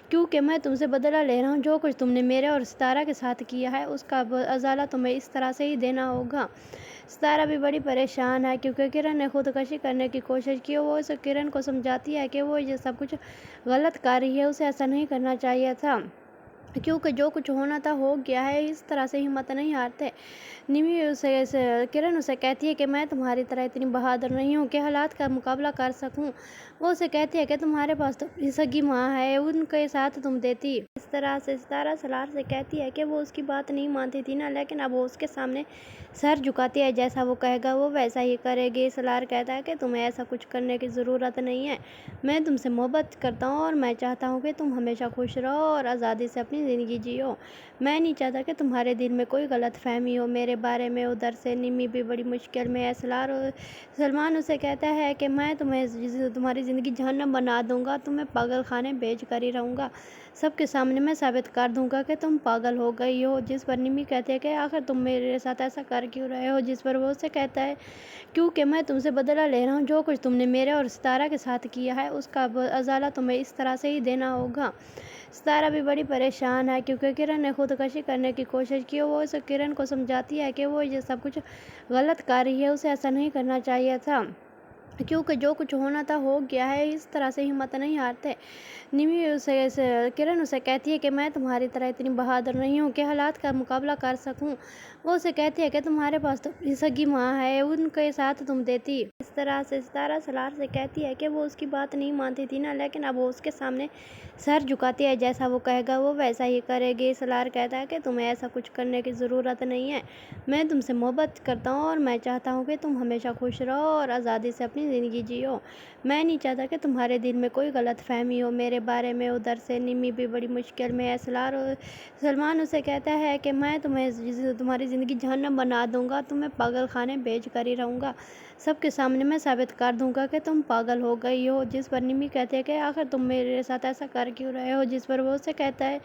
کیونکہ میں تم سے بدلہ لے رہا ہوں۔ جو کچھ تم نے میرے اور ستارہ کے ساتھ کیا ہے اس کا ازالہ تمہیں اس طرح سے ہی دینا ہوگا۔ ستارہ بھی بڑی پریشان ہے کیونکہ کرن نے خودکشی کرنے کی کوشش کی اور وہ اسے کرن کو سمجھاتی ہے کہ وہ یہ سب کچھ غلط کر رہی ہے، اسے ایسا نہیں کرنا چاہیے تھا، کیونکہ جو کچھ ہونا تھا ہو گیا ہے، اس طرح سے ہمت نہیں ہارتے۔ نمی کرن اسے کہتی ہے کہ میں تمہاری طرح اتنی بہادر نہیں ہوں کہ حالات کا مقابلہ کر سکوں۔ وہ اسے کہتی ہے کہ تمہارے پاس تو اپنی سگی ماں ہے، ان کے ساتھ تم دیتی۔ اس طرح سے ستارہ سالار سے کہتی ہے کہ وہ اس کی بات نہیں مانتی تھی نا، لیکن اب وہ اس کے سامنے سر جھکاتی ہے، جیسا وہ کہے گا وہ ویسا ہی کرے گی۔ سالار کہتا ہے کہ تمہیں ایسا کچھ کرنے کی ضرورت نہیں ہے، میں تم سے محبت کرتا ہوں اور میں چاہتا ہوں کہ تم ہمیشہ خوش رہو اور آزادی سے اپنی زندگی جیو۔ میں نہیں چاہتا کہ تمہارے دل میں کوئی غلط فہمی ہو میرے بارے میں۔ ادھر سے نمی بھی بڑی مشکل میں ہے۔ سلمان اسے کہتا ہے کہ میں تمہاری زندگی جہنم بنا دوں گا، تمہیں پاگل خانے بھیج کر ہی رہوں گا، سب کے سامنے میں ثابت کر دوں گا کہ تم پاگل ہو گئی ہو۔ جس پر نمی کہتی ہے کہ آخر تم میرے ساتھ ایسا کر کیوں رہے ہو؟ جس پر وہ اسے کہتا ہے کیونکہ میں تم سے بدلہ لے رہا ہوں۔ جو کچھ تم نے میرے اور ستارہ کے ساتھ کیا ہے اس کا ازالہ تمہیں اس طرح سے ہی دینا ہوگا۔ ستارہ بھی بڑی پریشان ہے کیونکہ کرن نے خودکشی کرنے کی کوشش کی اور وہ اسے کرن کو سمجھاتی ہے کہ وہ یہ سب کچھ غلط کر رہی ہے، اسے ایسا نہیں کرنا چاہیے تھا، کیونکہ جو کچھ ہونا تھا ہو گیا ہے، اس طرح سے ہمت نہیں ہارتے۔ نمی کرن اسے کہتی ہے کہ میں تمہاری طرح اتنی بہادر نہیں ہوں کہ حالات کا مقابلہ کر سکوں۔ وہ اسے کہتی ہے کہ تمہارے پاس تو اپنی سگی ماں ہے، ان کے ساتھ تم دیتی۔ اس طرح سے ستارہ سالار سے کہتی ہے کہ وہ اس کی بات نہیں مانتی تھی نا، لیکن اب وہ اس کے سامنے سر جھکاتی ہے، جیسا وہ کہے گا وہ ویسا ہی کرے گی۔ سالار کہتا ہے کہ تمہیں ایسا کچھ کرنے کی ضرورت نہیں ہے، میں تم سے محبت کرتا ہوں اور میں چاہتا ہوں کہ تم ہمیشہ خوش رہو اور آزادی سے اپنی زندگی جیو۔ میں نہیں چاہتا کہ تمہارے دل میں کوئی غلط فہمی ہو میرے بارے میں۔ ادھر سے نمی بھی بڑی مشکل میں ہے۔ سلمان اسے کہتا ہے کہ میں تمہاری زندگی جہنم بنا دوں گا، تمہیں پاگل خانے بھیج کر ہی رہوں گا، سب کے سامنے میں ثابت کر دوں گا کہ تم پاگل ہو گئی ہو۔ جس پر نمی کہتی ہے کہ آخر تم میرے ساتھ ایسا کر کیوں رہے ہو؟ جس پر وہ اسے کہتا ہے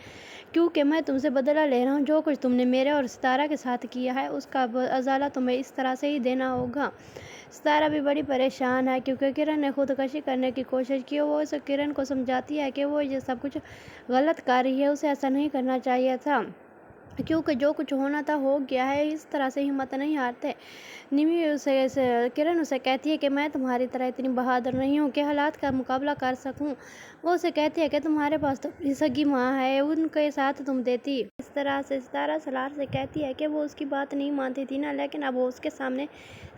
کیونکہ میں تم سے بدلہ لے رہا ہوں۔ جو کچھ تم نے میرے اور ستارہ کے ساتھ کیا ہے اس کا ازالہ تمہیں اس طرح سے ہی دینا ہوگا۔ ستارہ بھی بڑی پریشان ہے کیونکہ کرن نے خودکشی کرنے کی کوشش کی اور وہ اسے کرن کو سمجھاتی ہے کہ وہ یہ سب کچھ غلط کر رہی ہے، اسے ایسا نہیں کرنا چاہیے تھا، کیونکہ جو کچھ ہونا تھا ہو گیا ہے، اس طرح سے ہمت نہیں ہارتے۔ نمی کرن اسے کہتی ہے کہ میں تمہاری طرح اتنی بہادر نہیں ہوں کہ حالات کا مقابلہ کر سکوں۔ وہ اسے کہتی ہے کہ تمہارے پاس تو اپنی سگی ماں ہے، ان کے ساتھ تم دیتی۔ اس طرح سے ستارہ سالار سے کہتی ہے کہ وہ اس کی بات نہیں مانتی تھی نا، لیکن اب وہ اس کے سامنے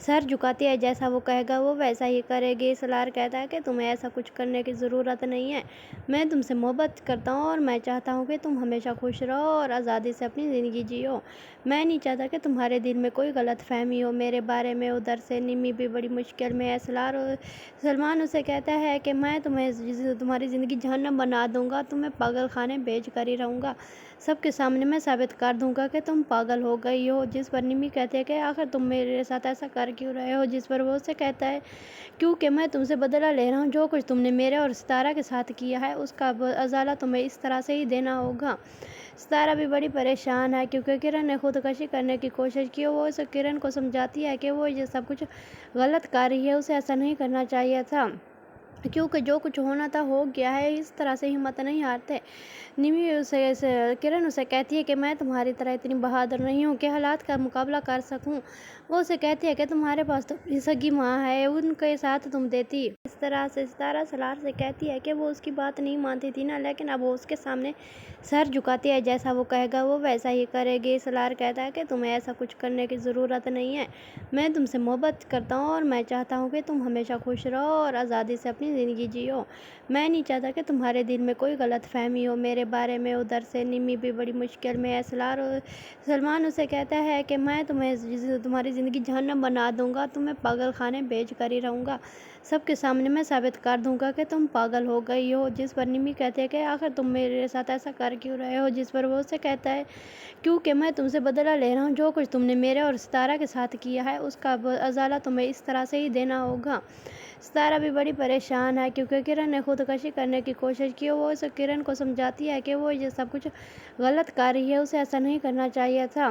سر جھکاتی ہے، جیسا وہ کہے گا وہ ویسا ہی کرے گی۔ سالار کہتا ہے کہ تمہیں ایسا کچھ کرنے کی ضرورت نہیں ہے، میں تم سے محبت کرتا ہوں اور میں چاہتا ہوں کہ تم ہمیشہ خوش رہو اور آزادی سے اپنی زندگی جیو۔ میں نہیں چاہتا کہ تمہارے دل میں کوئی غلط فہمی ہو میرے بارے میں۔ ادھر سے نمی بھی بڑی مشکل میں ہے۔ سلمان اسے کہتا ہے کہ میں تمہاری زندگی جہنم بنا دوں گا، تمہیں پاگل خانے بھیج کر ہی رہوں گا، سب کے سامنے میں ثابت کر دوں گا کہ تم پاگل ہو گئی ہو۔ جس پر نمی کہتی ہے کہ آخر تم میرے ساتھ ایسا کر کیوں رہے ہو؟ جس پر وہ اسے کہتا ہے کیونکہ میں تم سے بدلہ لے رہا ہوں۔ جو کچھ تم نے میرے اور ستارہ کے ساتھ کیا ہے اس کا ازالہ تمہیں اس طرح سے ہی دینا ہوگا۔ ستارہ بھی بڑی پریشان ہے کیونکہ کرن نے خودکشی کرنے کی کوشش کی اور وہ اسے کرن کو سمجھاتی ہے کہ وہ یہ سب کچھ غلط کر رہی ہے، اسے ایسا نہیں کرنا چاہیے تھا، کیونکہ جو کچھ ہونا تھا ہو گیا ہے، اس طرح سے ہمت نہیں ہارتے۔ نمی کرن اسے کہتی ہے کہ میں تمہاری طرح اتنی بہادر نہیں ہوں کہ حالات کا مقابلہ کر سکوں۔ وہ اسے کہتی ہے کہ تمہارے پاس تو اپنی سگی ماں ہے، ان کے ساتھ تم دیتی۔ اس طرح سے ستارہ سالار سے کہتی ہے کہ وہ اس کی بات نہیں مانتی تھی نا، لیکن اب وہ اس کے سامنے سر جھکاتی ہے، جیسا وہ کہے گا وہ ویسا ہی کرے گی۔ سالار کہتا ہے کہ تمہیں ایسا کچھ کرنے کی ضرورت نہیں ہے، میں تم سے محبت کرتا ہوں اور میں چاہتا ہوں کہ تم ہمیشہ خوش رہو اور آزادی سے اپنی زندگی جیو۔ میں نہیں چاہتا کہ تمہارے دل میں کوئی غلط فہمی ہو میرے بارے میں۔ ادھر سے نمی بھی بڑی مشکل میں ہے۔ سلمان اسے کہتا ہے کہ میں تمہاری زندگی جہنم بنا دوں گا، تمہیں پاگل خانے بھیج کر ہی رہوں گا، سب کے سامنے میں ثابت کر دوں گا کہ تم پاگل ہو گئی ہو۔ جس پر نمی کہتی ہے کہ آخر تم میرے ساتھ ایسا کر کیوں رہے ہو؟ جس پر وہ اسے کہتا ہے کیونکہ میں تم سے بدلہ لے رہا ہوں۔ جو کچھ تم نے میرے اور ستارہ کے ساتھ کیا ہے اس کا ازالہ تمہیں اس طرح سے ہی دینا ہوگا۔ ستارہ بھی بڑی پریشان ہے کیونکہ کرن نے خودکشی کرنے کی کوشش کی اور وہ اسے کرن کو سمجھاتی ہے کہ وہ یہ سب کچھ غلط کر رہی ہے، اسے ایسا نہیں کرنا چاہیے تھا،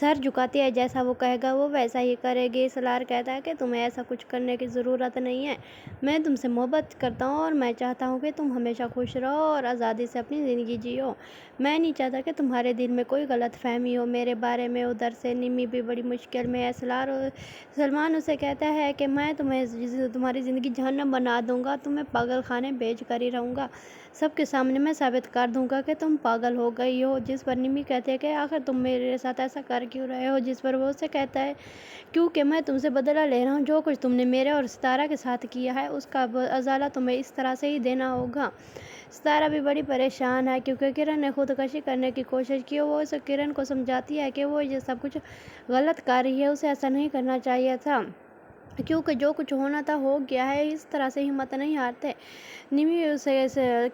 سر جھکاتی ہے، جیسا وہ کہے گا وہ ویسا ہی کرے گی۔ سالار کہتا ہے کہ تمہیں ایسا کچھ کرنے کی ضرورت نہیں ہے، میں تم سے محبت کرتا ہوں اور میں چاہتا ہوں کہ تم ہمیشہ خوش رہو اور آزادی سے اپنی زندگی جیو۔ میں نہیں چاہتا کہ تمہارے دل میں کوئی غلط فہمی ہو میرے بارے میں۔ ادھر سے نمی بھی بڑی مشکل میں ہے۔ سلمان اسے کہتا ہے کہ میں تمہاری زندگی جہنم بنا دوں گا، تمہیں پاگل خانے بھیج کر ہی رہوں گا، سب کے سامنے میں ثابت کر دوں گا کہ تم پاگل ہو گئی ہو۔ جس پر نمی کہتے ہیں کہ آخر تم میرے ساتھ ایسا کر کیوں رہے ہو؟ جس پر وہ اسے کہتا ہے کیونکہ میں تم سے بدلہ لے رہا ہوں، جو کچھ تم نے میرے اور ستارہ کے ساتھ کیا ہے اس کا ازالہ تمہیں اس طرح سے ہی دینا ہوگا۔ ستارہ بھی بڑی پریشان ہے کیونکہ کرن نے خودکشی کرنے کی کوشش کی۔ وہ اسے کرن کو سمجھاتی ہے کہ وہ یہ سب کچھ غلط کر رہی ہے، اسے ایسا نہیں کرنا چاہیے تھا کیونکہ جو کچھ ہونا تھا ہو گیا ہے، اس طرح سے ہمت نہیں ہارتے۔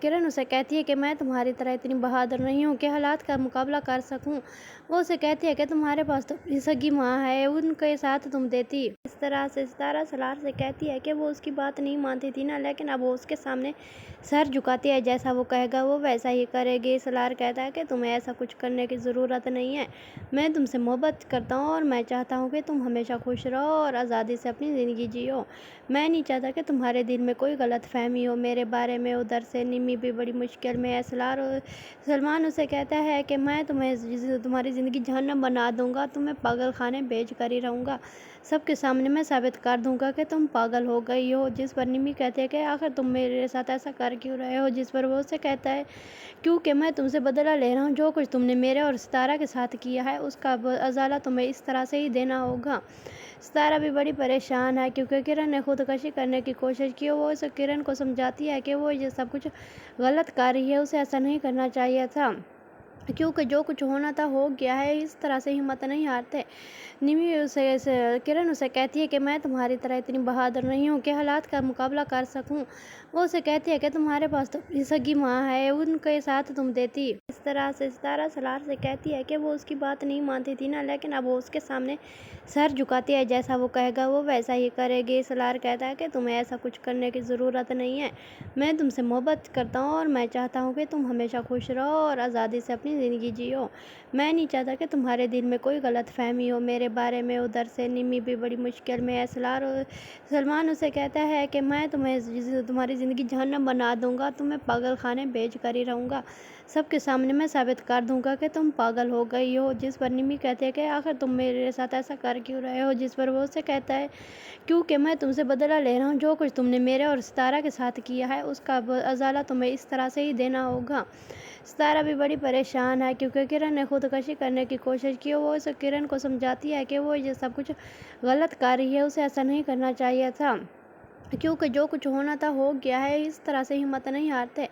کرن اسے کہتی ہے کہ میں تمہاری طرح اتنی بہادر نہیں ہوں کہ حالات کا مقابلہ کر سکوں۔ وہ اسے کہتی ہے کہ تمہارے پاس تو اپنی سگی ماں ہے، ان کے ساتھ تم دیتی۔ اس طرح سے ستارہ سالار سے کہتی ہے کہ وہ اس کی بات نہیں مانتی تھی نا، لیکن اب وہ اس کے سامنے سر جھکاتی ہے، جیسا وہ کہے گا وہ ویسا ہی کرے گی۔ سالار کہتا ہے کہ تمہیں ایسا کچھ کرنے کی ضرورت نہیں ہے، میں تم سے محبت کرتا ہوں اور میں چاہتا ہوں کہ تم ہمیشہ خوش رہو اور آزادی سے اپنی زندگی جیو۔ میں نہیں چاہتا کہ تمہارے دل میں کوئی غلط فہمی ہو میرے بارے میں۔ ادھر سے نمی بھی بڑی مشکل میں ہے۔ سلمان اسے کہتا ہے کہ میں تمہاری زندگی جہنم بنا دوں گا، تمہیں پاگل خانے بھیج کر ہی رہوں گا، سب کے سامنے میں ثابت کر دوں گا کہ تم پاگل ہو گئی ہو۔ جس پر نمی کہتے ہیں کہ آخر تم میرے ساتھ ایسا کر کیوں رہے ہو؟ جس پر وہ اسے کہتا ہے کیونکہ میں تم سے بدلہ لے رہا ہوں، جو کچھ تم نے میرے اور ستارہ کے ساتھ کیا ہے اس کا ازالہ تمہیں اس طرح سے ہی دینا ہوگا۔ ستارہ بھی بڑی پریشان ہے کیونکہ کرن نے خودکشی کرنے کی کوشش کی۔ وہ اسے کرن کو سمجھاتی ہے کہ وہ یہ سب کچھ غلط کر رہی ہے، اسے ایسا نہیں کرنا چاہیے تھا کیونکہ جو کچھ ہونا تھا ہو گیا ہے، اس طرح سے ہمت نہیں ہارتے۔ کرن اسے کہتی ہے کہ میں تمہاری طرح اتنی بہادر نہیں ہوں کہ حالات کا مقابلہ کر سکوں۔ وہ اسے کہتی ہے کہ تمہارے پاس تو اپنی سگی ماں ہے، ان کے ساتھ تم دیتی۔ اس طرح سے ستارہ سالار سے کہتی ہے کہ وہ اس کی بات نہیں مانتی تھی نا، لیکن اب وہ اس کے سامنے سر جھکاتی ہے، جیسا وہ کہے گا وہ ویسا ہی کرے گی۔ سالار کہتا ہے کہ تمہیں ایسا کچھ کرنے کی ضرورت نہیں ہے، میں تم سے محبت کرتا ہوں اور میں چاہتا ہوں کہ تم ہمیشہ خوش رہو اور آزادی سے اپنی زندگی جیو۔ میں نہیں چاہتا کہ تمہارے دل میں کوئی غلط فہمی ہو میرے بارے میں۔ ادھر سے نمی بھی بڑی مشکل میں ہے۔ سلمان اسے کہتا ہے کہ میں تمہاری زندگی جہنم بنا دوں گا، تمہیں پاگل خانے بھیج کر ہی رہوں گا، سب کے سامنے میں ثابت کر دوں گا کہ تم پاگل ہو گئی ہو۔ جس پر نمی کہتے ہیں کہ آخر تم میرے ساتھ ایسا کر کیوں رہے ہو؟ جس پر وہ اسے کہتا ہے کیونکہ میں تم سے بدلہ لے رہا ہوں، جو کچھ تم نے میرے اور ستارہ کے ساتھ کیا ہے اس کا ازالہ تمہیں اس طرح سے ہی دینا ہوگا۔ ستارہ بھی بڑی پریشان ہے کیونکہ کرن نے خودکشی کرنے کی کوشش کی۔ وہ اسے کرن کو سمجھاتی ہے کہ وہ یہ سب کچھ غلط کر رہی ہے، اسے ایسا نہیں کرنا چاہیے تھا کیونکہ جو کچھ ہونا تھا ہو گیا ہے، اس طرح سے ہمت نہیں ہارتے۔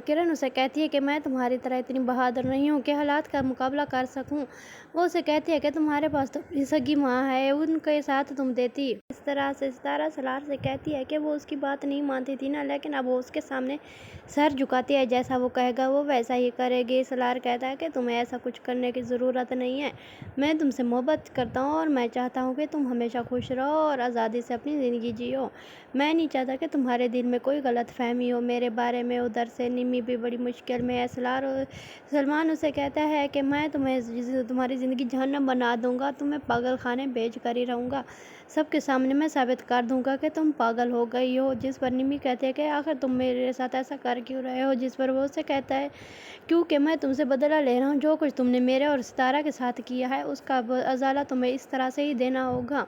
کرن اسے کہتی ہے کہ میں تمہاری طرح اتنی بہادر نہیں ہوں کہ حالات کا مقابلہ کر سکوں۔ وہ اسے کہتی ہے کہ تمہارے پاس تو اپنی سگی ماں ہے، ان کے ساتھ تم دیتی۔ اس طرح سے ستارہ سالار سے کہتی ہے کہ وہ اس کی بات نہیں مانتی تھی نا، لیکن اب وہ اس کے سامنے سر جھکاتی ہے، جیسا وہ کہے گا وہ ویسا ہی کرے گی۔ سالار کہتا ہے کہ تمہیں ایسا کچھ کرنے کی ضرورت نہیں ہے، میں تم سے محبت کرتا ہوں اور میں چاہتا ہوں کہ تم ہمیشہ خوش رہو اور آزادی سے اپنی زندگی جیو۔ میں نہیں چاہتا کہ تمہارے دل میں کوئی غلط فہمی ہو میرے بارے میں۔ ادھر سے نمی بھی بڑی مشکل میں ہے۔ سلمان اسے کہتا ہے کہ میں تمہاری زندگی جہنم بنا دوں گا، تمہیں پاگل خانے بھیج کر ہی رہوں گا، سب کے سامنے میں ثابت کر دوں گا کہ تم پاگل ہو گئی ہو۔ جس پر نمی کہتے ہیں کہ آخر تم میرے ساتھ ایسا کر کیوں رہے ہو؟ جس پر وہ اسے کہتا ہے کیونکہ میں تم سے بدلہ لے رہا ہوں، جو کچھ تم نے میرے اور ستارہ کے ساتھ کیا ہے اس کا ازالہ تمہیں اس طرح سے ہی دینا ہوگا۔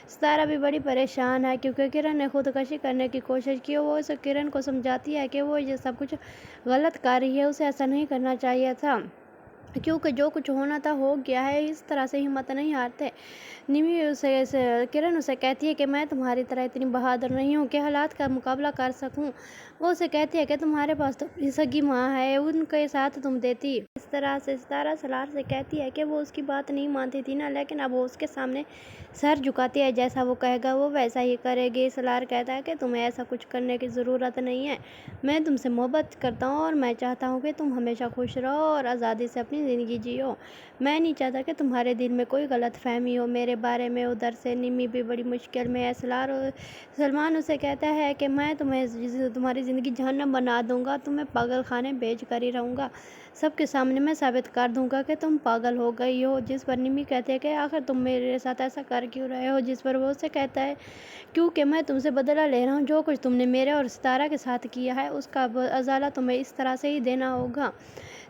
ستارہ بھی بڑی پریشان ہے کیونکہ کرن نے خودکشی کرنے کی کوشش کی۔ وہ اسے کرن کو سمجھاتی ہے کہ وہ یہ سب کچھ غلط کر رہی ہے، اسے ایسا نہیں کرنا چاہیے تھا کیونکہ جو کچھ ہونا تھا ہو گیا ہے، اس طرح سے ہمت نہیں ہارتے۔ کرن اسے کہتی ہے کہ میں تمہاری طرح اتنی بہادر نہیں ہوں کہ حالات کا مقابلہ کر سکوں۔ وہ اسے کہتی ہے کہ تمہارے پاس تو اپنی سگی ماں ہے، ان کے ساتھ تم دیتی۔ اس طرح سے ستارہ سالار سے کہتی ہے کہ وہ اس کی بات نہیں مانتی تھی نا، لیکن اب وہ اس کے سامنے سر جھکاتی ہے، جیسا وہ کہے گا وہ ویسا ہی کرے گی۔ سالار کہتا ہے کہ تمہیں ایسا کچھ کرنے کی ضرورت نہیں ہے، میں تم سے محبت کرتا ہوں اور میں چاہتا ہوں کہ تم ہمیشہ خوش رہو اور آزادی سے اپنی اپنی زندگی جیو۔ میں نہیں چاہتا کہ تمہارے دل میں کوئی غلط فہمی ہو میرے بارے میں۔ ادھر سے نمی بھی بڑی مشکل میں ہے۔ سلمان اسے کہتا ہے کہ میں تمہاری زندگی جہنم بنا دوں گا، تمہیں پاگل خانے بھیج کر ہی رہوں گا، سب کے سامنے میں ثابت کر دوں گا کہ تم پاگل ہو گئی ہو۔ جس پر نمی کہتے ہیں کہ آخر تم میرے ساتھ ایسا کر کیوں رہے ہو؟ جس پر وہ اسے کہتا ہے کیونکہ میں تم سے بدلہ لے رہا ہوں، جو کچھ تم نے میرے اور ستارہ کے ساتھ کیا ہے اس کا ازالہ تمہیں اس طرح سے ہی دینا ہوگا۔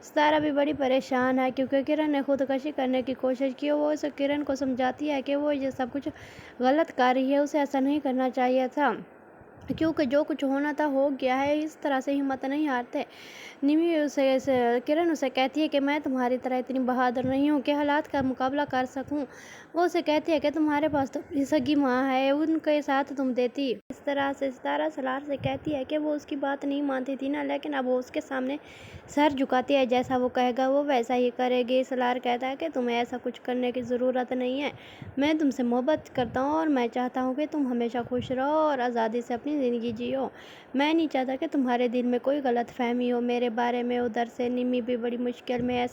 ستارہ بھی بڑی پریشان ہے کیونکہ کرن نے خودکشی کرنے کی کوشش کی۔ وہ اسے کرن کو سمجھاتی ہے کہ وہ یہ سب کچھ غلط کر رہی ہے، اسے ایسا نہیں کرنا چاہیے تھا کیونکہ جو کچھ ہونا تھا ہو گیا ہے، اس طرح سے ہمت نہیں ہارتے۔ کرن اسے کہتی ہے کہ میں تمہاری طرح اتنی بہادر نہیں ہوں کہ حالات کا مقابلہ کر سکوں۔ وہ اسے کہتی ہے کہ تمہارے پاس تو اپنی سگی ماں ہے، ان کے ساتھ تم دیتی۔ اس طرح سے ستارہ سالار سے کہتی ہے کہ وہ اس کی بات نہیں مانتی تھی نا، لیکن اب وہ اس کے سامنے سر جھکاتی ہے، جیسا وہ کہے گا وہ ویسا ہی کرے گی۔ سالار کہتا ہے کہ تمہیں ایسا کچھ کرنے کی ضرورت نہیں ہے، میں تم سے محبت کرتا ہوں اور میں چاہتا ہوں کہ تم ہمیشہ خوش رہو اور آزادی سے اپنی زندگی جیو۔ میں نہیں چاہتا کہ تمہارے دل میں کوئی غلط فہمی ہو میرے بارے میں۔ ادھر سے نمی بھی بڑی مشکل میں ہے۔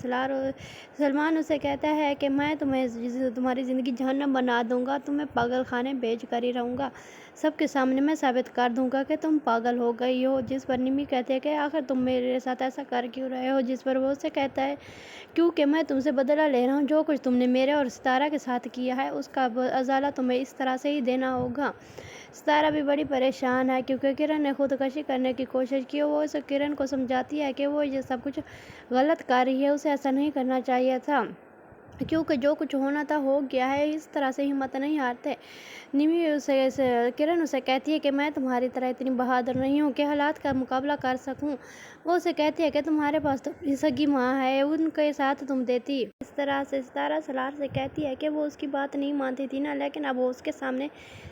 سلمان اسے کہتا ہے کہ میں تمہاری زندگی جہنم بنا دوں گا، تمہیں پاگل خانے بھیج کر ہی رہوں گا، سب کے سامنے میں ثابت کر دوں گا کہ تم پاگل ہو گئی ہو۔ جس پر نمی کہتے ہیں کہ آخر تم میرے ساتھ ایسا کر کیوں رہے ہو؟ جس پر وہ اسے کہتا ہے کیونکہ میں تم سے بدلہ لے رہا ہوں، جو کچھ تم نے میرے اور ستارہ کے ساتھ کیا ہے اس کا ازالہ تمہیں اس طرح سے ہی دینا ہوگا۔ ستارہ بھی بڑی پریشان ہے کیونکہ کرن نے خودکشی کرنے کی کوشش کی۔ وہ اسے کرن کو سمجھاتی ہے کہ وہ یہ سب کچھ غلط کر رہی ہے، اسے ایسا نہیں کرنا چاہیے تھا کیونکہ جو کچھ ہونا تھا ہو گیا ہے، اس طرح سے ہمت نہیں ہارتے۔ کرن اسے کہتی ہے کہ میں تمہاری طرح اتنی بہادر نہیں ہوں کہ حالات کا مقابلہ کر سکوں۔ وہ اسے کہتی ہے کہ تمہارے پاس تو اپنی سگی ماں ہے، ان کے ساتھ تم دیتی۔ اس طرح سے ستارہ سالار سے کہتی ہے کہ وہ اس کی بات نہیں مانتی تھی نا، لیکن اب وہ اس کے سامنے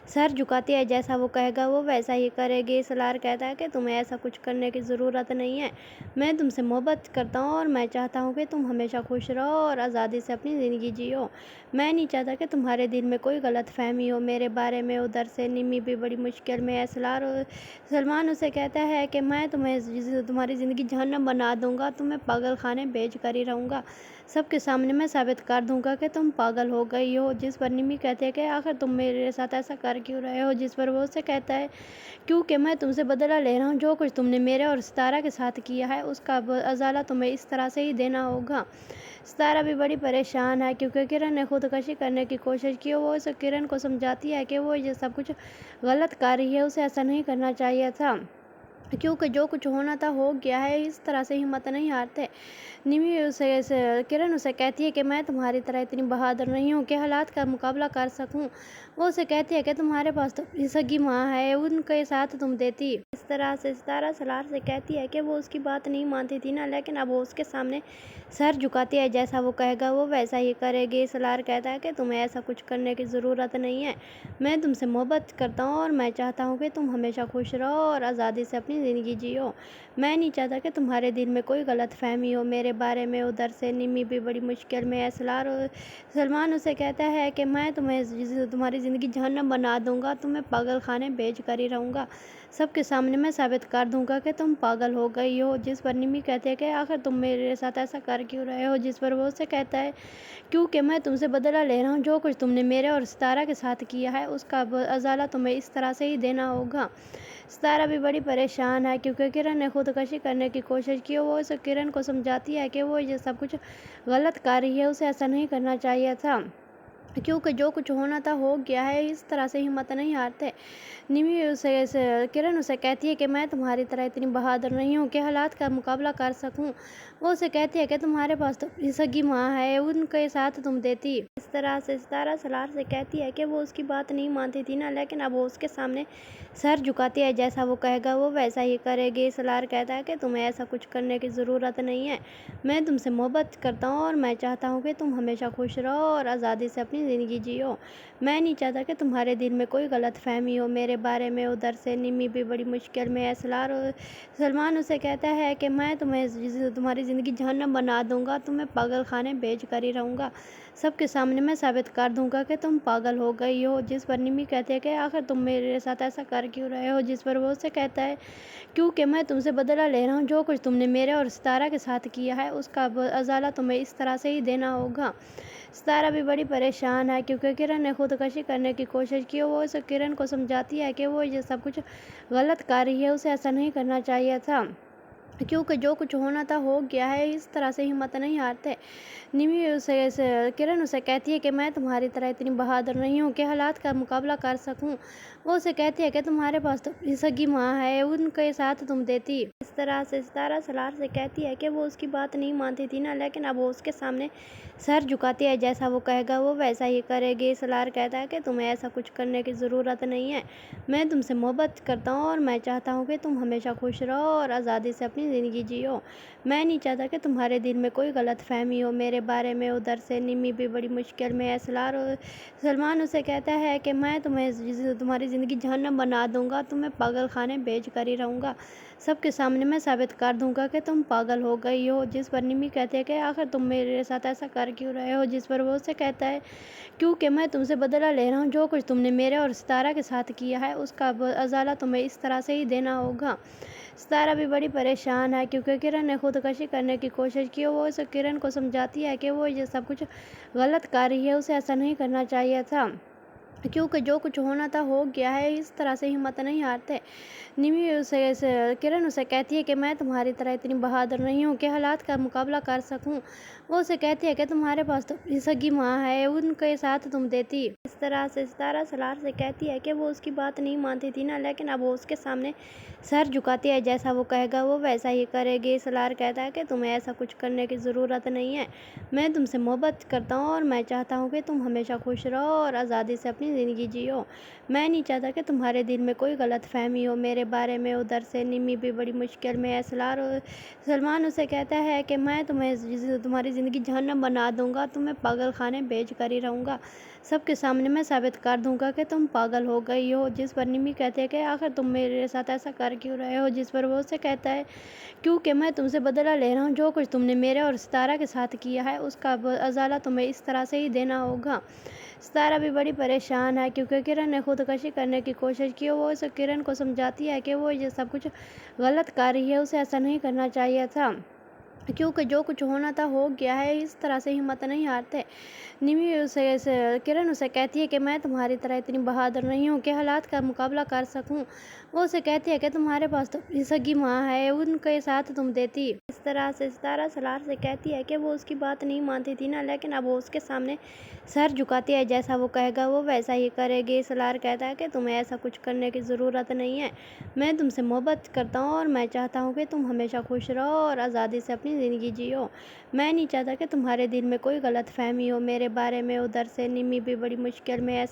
سر جھکاتی ہے، جیسا وہ کہے گا وہ ویسا ہی کرے گی۔ سالار کہتا ہے کہ تمہیں ایسا کچھ کرنے کی ضرورت نہیں ہے، میں تم سے محبت کرتا ہوں اور میں چاہتا ہوں کہ تم ہمیشہ خوش رہو اور آزادی سے اپنی زندگی جیو۔ میں نہیں چاہتا کہ تمہارے دل میں کوئی غلط فہمی ہو میرے بارے میں۔ ادھر سے نمی بھی بڑی مشکل میں ہے۔ سلمان اسے کہتا ہے کہ میں تمہاری زندگی جہنم بنا دوں گا، تمہیں پاگل خانے بھیج کر ہی رہوں گا، سب کے سامنے میں ثابت کر دوں گا کہ تم پاگل ہو گئی ہو۔ جس پر نمی کہتے ہیں کہ آخر تم میرے ساتھ ایسا کر کیوں رہے ہو؟ جس پر وہ اسے کہتا ہے کیونکہ میں تم سے بدلہ لے رہا ہوں، جو کچھ تم نے میرے اور ستارہ کے ساتھ کیا ہے اس کا ازالہ تمہیں اس طرح سے ہی دینا ہوگا۔ ستارہ بھی بڑی پریشان ہے کیونکہ کرن نے خودکشی کرنے کی کوشش کی۔ وہ اسے کرن کو سمجھاتی ہے کہ وہ یہ سب کچھ غلط کر رہی ہے، اسے ایسا نہیں کرنا چاہیے تھا کیونکہ جو کچھ ہونا تھا ہو گیا ہے، اس طرح سے ہمت نہیں ہارتے۔ کرن اسے کہتی ہے کہ میں تمہاری طرح اتنی بہادر نہیں ہوں کہ حالات کا مقابلہ کر سکوں۔ وہ اسے کہتی ہے کہ تمہارے پاس تو اپنی سگی ماں ہے، ان کے ساتھ تم دیتی۔ اس طرح سے ستارہ سالار سے کہتی ہے کہ وہ اس کی بات نہیں مانتی تھی نا، لیکن اب وہ اس کے سامنے سر جھکاتی ہے، جیسا وہ کہے گا وہ ویسا ہی کرے گی۔ سالار کہتا ہے کہ تمہیں ایسا کچھ کرنے کی ضرورت نہیں ہے، میں تم سے محبت کرتا ہوں اور میں چاہتا ہوں کہ تم ہمیشہ خوش رہو اور آزادی سے اپنی زندگی جیو۔ میں نہیں چاہتا کہ تمہارے دل میں کوئی غلط فہمی ہو میرے بارے میں۔ ادھر سے نمی بھی بڑی مشکل میں ہے۔ سلمان اسے کہتا ہے کہ میں تمہاری زندگی جہنم بنا دوں گا، تمہیں پاگل خانے بھیج کر ہی رہوں گا، سب کے سامنے میں ثابت کر دوں گا کہ تم پاگل ہو گئی ہو۔ جس پر نمی کہتے ہیں کہ آخر تم میرے ساتھ ایسا کر کیوں رہے ہو؟ جس پر وہ اسے کہتا ہے کیونکہ میں تم سے بدلہ لے رہا ہوں، جو کچھ تم نے میرے اور ستارہ کے ساتھ کیا ہے اس کا ازالہ تمہیں اس طرح سے ہی دینا ہوگا۔ ستارہ بھی بڑی پریشان ہے کیونکہ کرن نے خودکشی کرنے کی کوشش کی۔ وہ اسے کرن کو سمجھاتی ہے کہ وہ یہ سب کچھ غلط کر رہی ہے، اسے ایسا نہیں کرنا چاہیے تھا کیونکہ جو کچھ ہونا تھا ہو گیا ہے، اس طرح سے ہمت نہیں ہارتے۔ کرن اسے کہتی ہے کہ میں تمہاری طرح اتنی بہادر نہیں ہوں کہ حالات کا مقابلہ کر سکوں۔ وہ اسے کہتی ہے کہ تمہارے پاس تو اپنی سگی ماں ہے، ان کے ساتھ تم دیتی۔ اس طرح سے ستارہ سالار سے کہتی ہے کہ وہ اس کی بات نہیں مانتی تھی نا، لیکن اب وہ اس کے سامنے سر جھکاتی ہے، جیسا وہ کہے گا وہ ویسا ہی کرے گی۔ سالار کہتا ہے کہ تمہیں ایسا کچھ کرنے کی ضرورت نہیں ہے، میں تم سے محبت کرتا ہوں اور میں چاہتا ہوں کہ تم ہمیشہ خوش رہو اور آزادی سے اپنی زندگی جیو۔ میں نہیں چاہتا کہ تمہارے دل میں کوئی غلط فہمی ہو میرے بارے میں۔ ادھر سے نمی بھی بڑی مشکل میں ہے۔ سلمان اسے کہتا ہے کہ میں تمہاری زندگی جہنم بنا دوں گا، تمہیں پاگل خانے بھیج کر ہی رہوں گا، سب کے سامنے میں ثابت کر دوں گا کہ تم پاگل ہو گئی ہو۔ جس پر نمی کہتے ہیں کہ آخر تم میرے ساتھ ایسا کر کیوں رہے ہو؟ جس پر وہ اسے کہتا ہے کیونکہ میں تم سے بدلہ لے رہا ہوں، جو کچھ تم نے میرے اور ستارہ کے ساتھ کیا ہے اس کا ازالہ تمہیں اس طرح سے ہی دینا ہوگا۔ ستارہ بھی بڑی پریشان ہے کیونکہ کرن نے خودکشی کرنے کی کوشش کی اور وہ اسے کرن کو سمجھاتی ہے کہ وہ یہ سب کچھ غلط کر رہی ہے، اسے ایسا نہیں کرنا چاہیے تھا کیونکہ جو کچھ ہونا تھا ہو گیا ہے، اس طرح سے ہمت نہیں ہارتے۔ کرن اسے کہتی ہے کہ میں تمہاری طرح اتنی بہادر نہیں ہوں کہ حالات کا مقابلہ کر سکوں۔ وہ اسے کہتی ہے کہ تمہارے پاس تو اپنی سگی ماں ہے، ان کے ساتھ تم دیتی۔ اس طرح سے ستارہ سالار سے کہتی ہے کہ وہ اس کی بات نہیں مانتی تھی نا، لیکن اب وہ اس کے سامنے سر جھکاتی ہے، جیسا وہ کہے گا وہ ویسا ہی کرے گی۔ سالار کہتا ہے کہ تمہیں ایسا کچھ کرنے کی ضرورت نہیں ہے، میں تم سے محبت کرتا ہوں اور میں چاہتا ہوں کہ تم ہمیشہ خوش رہو اور آزادی سے اپنی زندگی جیو۔ میں نہیں چاہتا کہ تمہارے دل میں کوئی غلط فہمی ہو میرے بارے میں۔ ادھر سے نمی بھی بڑی مشکل میں ہے۔ سلمان اسے کہتا ہے کہ میں تمہاری زندگی جہنم بنا دوں گا، تمہیں پاگل خانے بھیج کر ہی رہوں گا، سب کے سامنے میں ثابت کر دوں گا کہ تم پاگل ہو گئی ہو۔ جس پر نمی کہتے ہیں کہ آخر تم میرے ساتھ ایسا کر کیوں رہے ہو؟ جس پر وہ اسے کہتا ہے کیونکہ میں تم سے بدلہ لے رہا ہوں، جو کچھ تم نے میرے اور ستارہ کے ساتھ کیا ہے اس کا ازالہ تمہیں اس طرح سے ہی دینا ہوگا۔ ستارہ بھی بڑی پریشان ہے کیونکہ کرن نے خودکشی کرنے کی کوشش کی اور وہ اسے کرن کو سمجھاتی ہے کہ وہ یہ سب کچھ غلط کر رہی ہے، اسے ایسا نہیں کرنا چاہیے تھا کیونکہ جو کچھ ہونا تھا ہو گیا ہے، اس طرح سے ہمت نہیں ہارتے۔ کرن اسے کہتی ہے کہ میں تمہاری طرح اتنی بہادر نہیں ہوں کہ حالات کا مقابلہ کر سکوں۔ وہ اسے کہتی ہے کہ تمہارے پاس تو اپنی سگی ماں ہے، ان کے ساتھ تم دیتی۔ اس طرح سے ستارہ سالار سے کہتی ہے کہ وہ اس کی بات نہیں مانتی تھی نا، لیکن اب وہ اس کے سامنے سر جھکاتی ہے، جیسا وہ کہے گا وہ ویسا ہی کرے گی۔ سالار کہتا ہے کہ تمہیں ایسا کچھ کرنے کی ضرورت نہیں ہے، میں تم سے محبت کرتا ہوں اور میں چاہتا ہوں کہ تم ہمیشہ خوش رہو اور آزادی سے اپنی زندگی جیو۔ میں نہیں چاہتا کہ تمہارے دل میں کوئی غلط فہمی ہو میرے بارے میں۔ ادھر سے نمی بھی بڑی مشکل میں ہے۔ سلمان اسے کہتا ہے کہ میں تمہاری زندگی جہنم بنا دوں گا، تمہیں پاگل خانے بھیج کر ہی رہوں گا، سب کے سامنے میں ثابت کر دوں گا کہ تم پاگل ہو گئی ہو۔ جس پر نمی کہتے ہیں کہ آخر تم میرے ساتھ ایسا کر کیوں رہے ہو؟ جس پر وہ اسے کہتا ہے کیونکہ میں تم سے بدلہ لے رہا ہوں، جو کچھ تم نے میرے اور ستارہ کے ساتھ کیا ہے اس کا ازالہ تمہیں اس طرح سے ہی دینا ہوگا۔ ستارہ بھی بڑی پریشان ہے کیونکہ کرن نے خودکشی کرنے کی کوشش کی اور وہ اسے کرن کو سمجھاتی ہے کہ وہ یہ سب کچھ غلط کر رہی ہے، اسے ایسا نہیں کرنا چاہیے تھا کیونکہ جو کچھ ہونا تھا ہو گیا ہے، اس طرح سے ہمت نہیں ہارتے۔ کرن اسے کہتی ہے کہ میں تمہاری طرح اتنی بہادر نہیں ہوں کہ حالات کا مقابلہ کر سکوں۔ وہ اسے کہتی ہے کہ تمہارے پاس تو اپنی سگی ماں ہے، ان کے ساتھ تم دیتی۔ اس طرح سے ستارہ سالار سے کہتی ہے کہ وہ اس کی بات نہیں مانتی تھی نا، لیکن اب وہ اس کے سامنے سر جھکاتی ہے، جیسا وہ کہے گا وہ ویسا ہی کرے گی۔ سالار کہتا ہے کہ تمہیں ایسا کچھ کرنے کی ضرورت نہیں ہے، میں تم سے محبت کرتا ہوں اور میں چاہتا ہوں کہ تم ہمیشہ خوش رہو اور آزادی سے اپنی زندگی جیو۔ میں نہیں چاہتا کہ تمہارے دل میں کوئی غلط فہمی ہو میرے بارے میں۔ ادھر سے نمی بھی بڑی مشکل میں ہے۔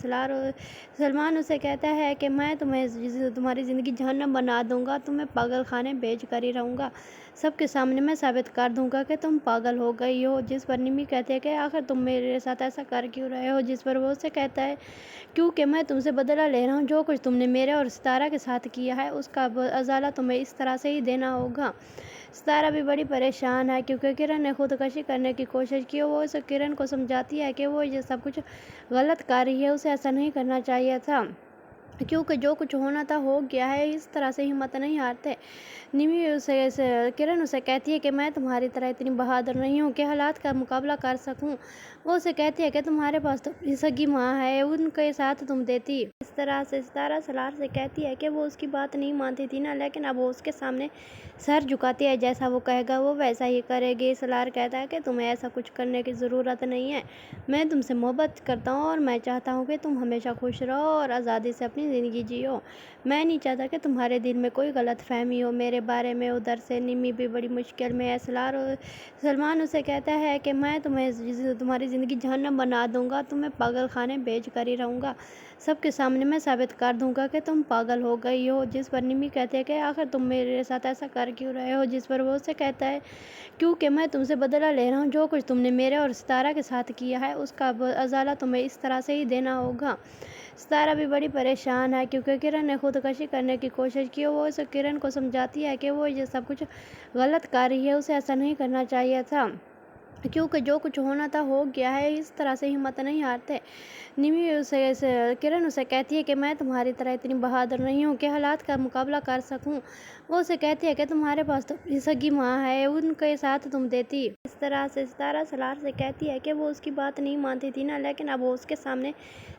سلمان اسے کہتا ہے کہ میں تمہاری زندگی جہنم بنا دوں گا، تمہیں پاگل خانے بھیج کر ہی رہوں گا، سب کے سامنے میں ثابت کر دوں گا کہ تم پاگل ہو گئی ہو۔ جس پر نمی کہتے ہیں کہ آخر تم میرے ساتھ ایسا کر کیوں رہے ہو؟ جس پر وہ اسے کہتا ہے کیونکہ میں تم سے بدلہ لے رہا ہوں، جو کچھ تم نے میرے اور ستارہ کے ساتھ کیا ہے اس کا ازالہ تمہیں اس طرح سے ہی دینا ہوگا۔ ستارہ بھی بڑی پریشان ہے کیونکہ کرن نے خودکشی کرنے کی کوشش کی اور وہ اسے کرن کو سمجھاتی ہے کہ وہ یہ سب کچھ غلط کر رہی ہے، اسے ایسا نہیں کرنا چاہیے تھا کیونکہ جو کچھ ہونا تھا ہو گیا ہے، اس طرح سے ہمت نہیں ہارتے۔ کرن اسے کہتی ہے کہ میں تمہاری طرح اتنی بہادر نہیں ہوں کہ حالات کا مقابلہ کر سکوں۔ وہ اسے کہتی ہے کہ تمہارے پاس تو اپنی سگی ماں ہے، ان کے ساتھ تم دیتی۔ اس طرح سے ستارہ سالار سے کہتی ہے کہ وہ اس کی بات نہیں مانتی تھی نا، لیکن اب وہ اس کے سامنے سر جھکاتی ہے، جیسا وہ کہے گا وہ ویسا ہی کرے گی۔ سالار کہتا ہے کہ تمہیں ایسا کچھ کرنے کی ضرورت نہیں ہے، میں تم سے محبت کرتا ہوں اور میں چاہتا ہوں کہ تم ہمیشہ خوش رہو اور آزادی سے اپنی زندگی جیو۔ میں نہیں چاہتا کہ تمہارے دل میں کوئی غلط فہمی ہو میرے بارے میں۔ ادھر سے نمی بھی بڑی مشکل میں ہے۔ سلمان اسے کہتا ہے کہ میں تمہاری زندگی جہنم بنا دوں گا، تمہیں پاگل خانے بھیج کر ہی رہوں گا۔ سب کے سامنے میں ثابت کر دوں گا کہ تم پاگل ہو گئی ہو۔ جس پر نمی کہتے ہیں کہ آخر تم میرے ساتھ ایسا کر کیوں رہے ہو؟ جس پر وہ اسے کہتا ہے کیونکہ میں تم سے بدلہ لے رہا ہوں۔ جو کچھ تم نے میرے اور ستارہ کے ساتھ کیا ہے اس کا ازالہ تمہیں اس طرح سے ہی دینا ہوگا۔ ستارہ بھی بڑی پریشان ہے کیونکہ کرن نے خودکشی کرنے کی کوشش کی۔ وہ اسے کرن کو سمجھاتی ہے کہ وہ یہ سب کچھ غلط کر رہی ہے، اسے ایسا نہیں کرنا چاہیے تھا کیونکہ جو کچھ ہونا تھا ہو گیا ہے، اس طرح سے ہمت نہیں ہارتے۔ نمی کرن اسے کہتی ہے کہ میں تمہاری طرح اتنی بہادر نہیں ہوں کہ حالات کا مقابلہ کر سکوں۔ وہ اسے کہتی ہے کہ تمہارے پاس تو اپنی سگی ماں ہے، ان کے ساتھ تم دیتی۔ اس طرح سے ستارہ سالار سے کہتی ہے کہ وہ اس کی بات نہیں مانتی تھی نا، لیکن اب وہ اس کے سامنے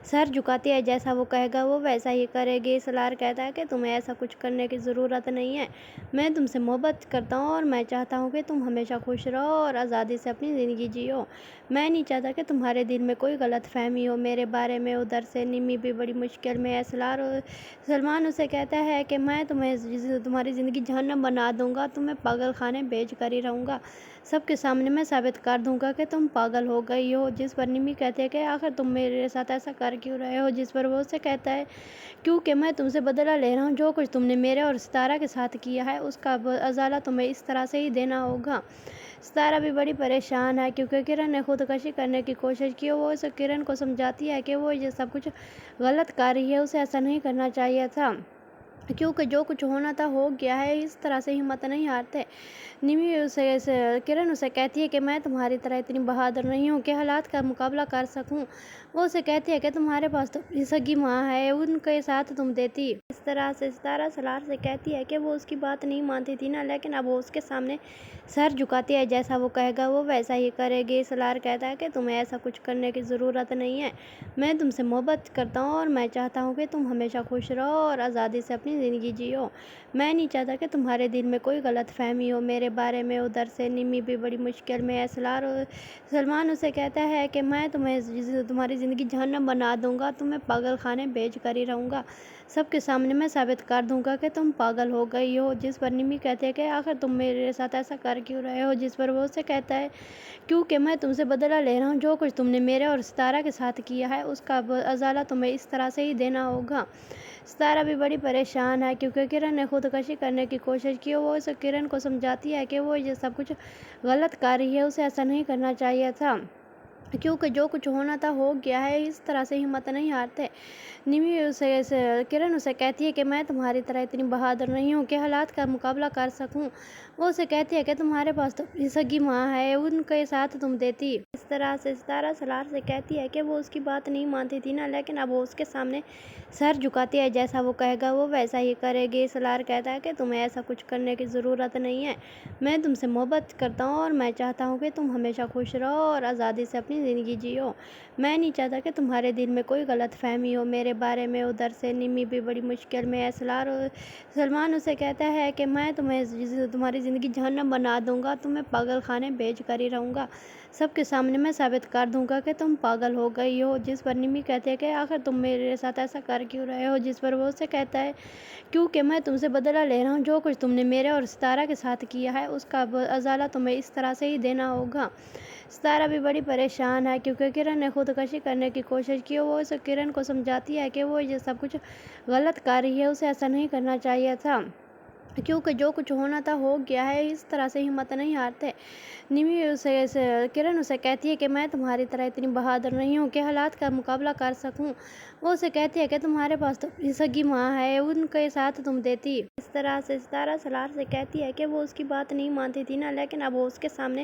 سر جھکاتی ہے، جیسا وہ کہے گا وہ ویسا ہی کرے گی۔ سالار کہتا ہے کہ تمہیں ایسا کچھ کرنے کی ضرورت نہیں ہے، میں تم سے محبت کرتا ہوں اور میں چاہتا ہوں کہ تم ہمیشہ خوش رہو اور آزادی سے اپنی زندگی جیو۔ میں نہیں چاہتا کہ تمہارے دل میں کوئی غلط فہمی ہو میرے بارے میں۔ ادھر سے نمی بھی بڑی مشکل میں ہے۔ سلمان اسے کہتا ہے کہ میں تمہاری زندگی جہنم بنا دوں گا، تمہیں پاگل خانے بھیج کر ہی رہوں گا۔ سب کے سامنے میں ثابت کر دوں گا کہ تم پاگل ہو گئی ہو۔ جس پر نمی کہتے ہیں کہ آخر تم میرے ساتھ ایسا کر کیوں رہے ہو؟ جس پر وہ اسے کہتا ہے کیونکہ میں تم سے بدلہ لے رہا ہوں۔ جو کچھ تم نے میرے اور ستارہ کے ساتھ کیا ہے اس کا ازالہ تمہیں اس طرح سے ہی دینا ہوگا۔ ستارہ بھی بڑی پریشان ہے کیونکہ کرن نے خودکشی کرنے کی کوشش کی۔ وہ اسے کرن کو سمجھاتی ہے کہ وہ یہ سب کچھ غلط کر رہی ہے، اسے ایسا نہیں کرنا چاہیے تھا کیونکہ جو کچھ ہونا تھا ہو گیا ہے، اس طرح سے ہمت نہیں ہارتے۔ نمی کرن اسے کہتی ہے کہ میں تمہاری طرح اتنی بہادر نہیں ہوں کہ حالات کا مقابلہ کر سکوں۔ وہ اسے کہتی ہے کہ تمہارے پاس تو اپنی سگی ماں ہے، ان کے ساتھ تم دیتی۔ اس طرح سے ستارہ سالار سے کہتی ہے کہ وہ اس کی بات نہیں مانتی تھی نا، لیکن اب وہ اس کے سامنے سر جھکاتی ہے، جیسا وہ کہے گا وہ ویسا ہی کرے گی۔ سالار کہتا ہے کہ تمہیں ایسا کچھ کرنے کی ضرورت نہیں ہے، میں تم سے محبت کرتا ہوں اور میں چاہتا ہوں کہ تم ہمیشہ خوش رہو اور آزادی سے اپنی زندگی جیو۔ میں نہیں چاہتا کہ تمہارے دل میں کوئی غلط فہمی ہو میرے بارے میں۔ ادھر سے نمی بھی بڑی مشکل میں ہے۔ سلمان اسے کہتا ہے کہ میں تمہاری زندگی جہنم بنا دوں گا، تمہیں پاگل خانے بھیج کر ہی رہوں گا۔ سب کے سامنے میں ثابت کر دوں گا کہ تم پاگل ہو گئی ہو۔ جس پر نمی کہتے ہیں کہ آخر تم میرے ساتھ ایسا کر کیوں رہے ہو؟ جس پر وہ اسے کہتا ہے کیونکہ میں تم سے بدلہ لے رہا ہوں۔ جو کچھ تم نے میرے اور ستارہ کے ساتھ کیا ہے اس کا ازالہ تمہیں اس طرح سے ہی دینا ہوگا۔ ستارہ بھی بڑی پریشان ہے کیونکہ کرن نے خودکشی کرنے کی کوشش کی۔ وہ اسے کرن کو سمجھاتی ہے کہ وہ یہ سب کچھ غلط کر رہی ہے، اسے ایسا نہیں کرنا چاہیے تھا کیونکہ جو کچھ ہونا تھا ہو گیا ہے، اس طرح سے ہمت نہیں ہارتے۔ نمی کرن اسے کہتی ہے کہ میں تمہاری طرح اتنی بہادر نہیں ہوں کہ حالات کا مقابلہ کر سکوں۔ وہ اسے کہتی ہے کہ تمہارے پاس تو اپنی سگی ماں ہے، ان کے ساتھ تم دیتی۔ اس طرح سے ستارہ سالار سے کہتی ہے کہ وہ اس کی بات نہیں مانتی تھی نا، لیکن اب وہ اس کے سامنے سر جھکاتی ہے، جیسا وہ کہے گا وہ ویسا ہی کرے گی۔ سالار کہتا ہے کہ تمہیں ایسا کچھ کرنے کی ضرورت نہیں ہے، میں تم سے محبت کرتا ہوں اور میں چاہتا ہوں کہ تم ہمیشہ خوش رہو اور آزادی سے اپنی زندگی جیو۔ میں نہیں چاہتا کہ تمہارے دل میں کوئی غلط فہمی ہو میرے بارے میں۔ ادھر سے نمی بھی بڑی مشکل میں ہے۔ سلمان اسے کہتا ہے کہ میں تمہاری زندگی جہنم بنا دوں گا، تمہیں پاگل خانے بھیج کر ہی رہوں گا۔ سب کے سامنے میں ثابت کر دوں گا کہ تم پاگل ہو گئی ہو۔ جس پر نمی کہتے ہیں کہ آخر تم میرے ساتھ ایسا کر کیوں رہے ہو؟ جس پر وہ اسے کہتا ہے کیونکہ میں تم سے بدلہ لے رہا ہوں۔ جو کچھ تم نے میرے اور ستارہ کے ساتھ کیا ہے اس کا ازالہ تمہیں اس طرح سے ہی دینا ہوگا۔ ستارہ بھی بڑی پریشان ہے کیونکہ کرن نے خودکشی کرنے کی کوشش کی۔ وہ اسے کرن کو سمجھاتی ہے کہ وہ یہ سب کچھ غلط کر رہی ہے، اسے ایسا نہیں کرنا چاہیے تھا کیونکہ جو کچھ ہونا تھا ہو گیا ہے، اس طرح سے ہمت نہیں ہارتے۔ نمی کرن اسے کہتی ہے کہ میں تمہاری طرح اتنی بہادر نہیں ہوں کہ حالات کا مقابلہ کر سکوں۔ وہ اسے کہتی ہے کہ تمہارے پاس تو اپنی سگی ماں ہے، ان کے ساتھ تم دیتی۔ اس طرح سے ستارہ سالار سے کہتی ہے کہ وہ اس کی بات نہیں مانتی تھی نا، لیکن اب وہ اس کے سامنے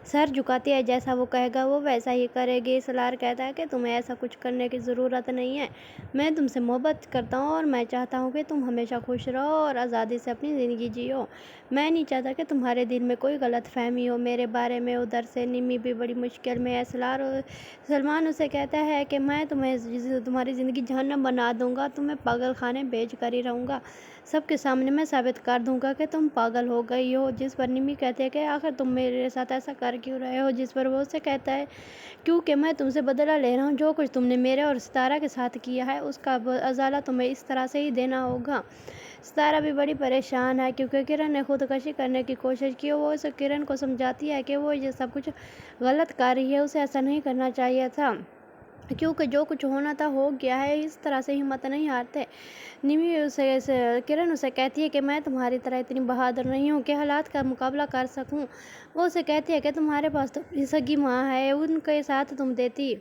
سر جھکاتی ہے، جیسا وہ کہے گا وہ ویسا ہی کرے گی۔ سالار کہتا ہے کہ تمہیں ایسا کچھ کرنے کی ضرورت نہیں ہے، میں تم سے محبت کرتا ہوں اور میں چاہتا ہوں کہ تم ہمیشہ خوش رہو اور آزادی سے اپنی زندگی جیو۔ میں نہیں چاہتا کہ تمہارے دل میں کوئی غلط فہمی ہو میرے بارے میں۔ ادھر سے نمی بھی بڑی مشکل میں ہے۔ سلمان اسے کہتا ہے کہ میں تمہاری زندگی جہنم بنا دوں گا، تمہیں پاگل خانے بھیج کر ہی رہوں گا۔ سب کے سامنے میں ثابت کر دوں گا کہ تم پاگل ہو گئی ہو۔ جس پر نمی کہتے ہیں کہ آخر تم میرے ساتھ ایسا کر کیوں رہے ہو؟ جس پر وہ اسے کہتا ہے کیونکہ میں تم سے بدلہ لے رہا ہوں۔ جو کچھ تم نے میرے اور ستارہ کے ساتھ کیا ہے اس کا ازالہ تمہیں اس طرح سے ہی دینا ہوگا۔ ستارہ بھی بڑی پریشان ہے کیونکہ کرن نے خودکشی کرنے کی کوشش کی۔ وہ اس کرن کو سمجھاتی ہے کہ وہ یہ سب کچھ غلط کر رہی ہے، اسے ایسا نہیں کرنا چاہیے تھا کیونکہ جو کچھ ہونا تھا ہو گیا ہے، اس طرح سے ہمت نہیں ہارتے۔ نمی کرن اسے کہتی ہے کہ میں تمہاری طرح اتنی بہادر نہیں ہوں کہ حالات کا مقابلہ کر سکوں۔ وہ اسے کہتی ہے کہ تمہارے پاس تو اپنی سگی ماں ہے، ان کے ساتھ تم دیتی